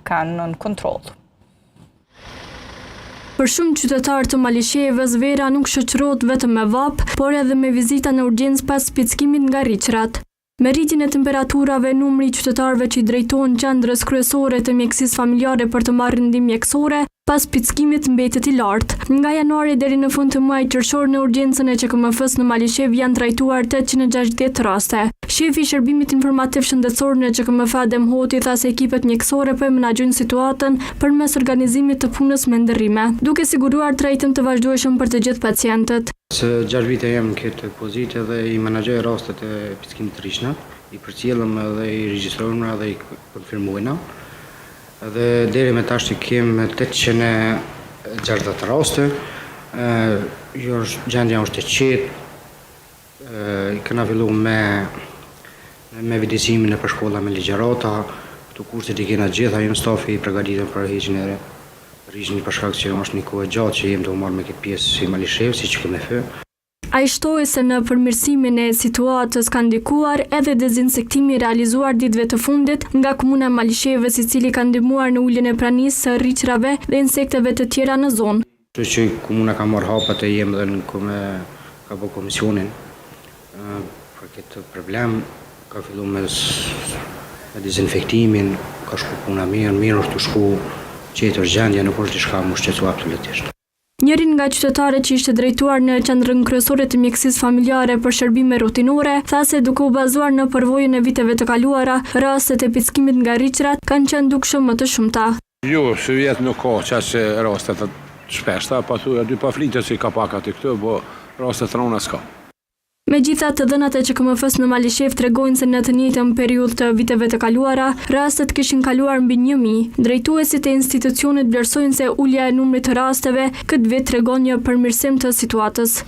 kanë nën kontroll. Për shumë qytetarë të Malishevës, vera nuk shoqërohet vetëm me vap, por edhe me vizita në urgjencë pas spickimit nga rriçrat. Me rritjen e temperaturave, numri i qytetarëve që i drejtohen qendrës kryesore të mjekësisë familjare për të marrë ndihmë mjekësore pas spickimit mbetet i lartë. Nga janari deri në fund të muajit qershor në urgjencën e QKMF-s në Malishevë janë trajtuar 860 raste. Shefi i shërbimit informativ shëndetësor në QKMF Adem Hoti tha se ekipet mjekësore po menaxhojnë situatën përmes organizimit të punës me ndërrime, duke siguruar trajtim të vazhdueshëm për të gjithë pacientët. Se 6 vite jam në këtë pozitë dhe i menaxhoj rastet e spickimit të rriçnat, i përcjellëm dhe i regjistrojmë dhe i konfirmojmë. Dhe deri me tash kemi 860 raste, gjendja është e qetë, këna fillu me vidisimin e përshkolla me ligjërata, këtu kurset i kena gjitha, jemi stafi i përgatitëm për heqjen e rriçnit për shkak që është një kohë gjatë që jemi të marrë me këtë pjesë si Malishevë, si QKMF. Ai shtoi se në përmirësimin e situatës ka ndikuar edhe dezinsektimi realizuar ditëve të fundit nga komuna e Malishevës, i cili ka ndihmuar në uljen e pranisë së rriçrave dhe insekteve të tjera në zonë. Kështu që komuna ka marrë hapat e jemi dhe ka bërë komisionin për këtë problem, ka filluar me dezinfektimin, ka shku puna mirë është të shku qetër gjendja, nuk është diçka më shqetësua absolutisht. Njërin nga qytetarët që ishte drejtuar në qendrën kryesore të mjekësisë familjare për shërbime rutinore, tha se duke u bazuar në përvojën e viteve të kaluara, rastet e spickimit nga rriçrat kanë qenë dukshëm më të shumta. Jo, se vjet nuk ka çast raste të shpeshta, pa thuaj dy pa flitë si ka pak aty këtu, po raste të rënda s'ka. Megjithatë, dhënat e QKMF-s në Malishevë tregojnë se në të njëjtën periudhë të viteve të kaluara, rastet kishin kaluar mbi 1000. Drejtuesit e institucionit vlerësojnë se ulja e numrit të rasteve këtë vit tregon një përmirësim të situatës.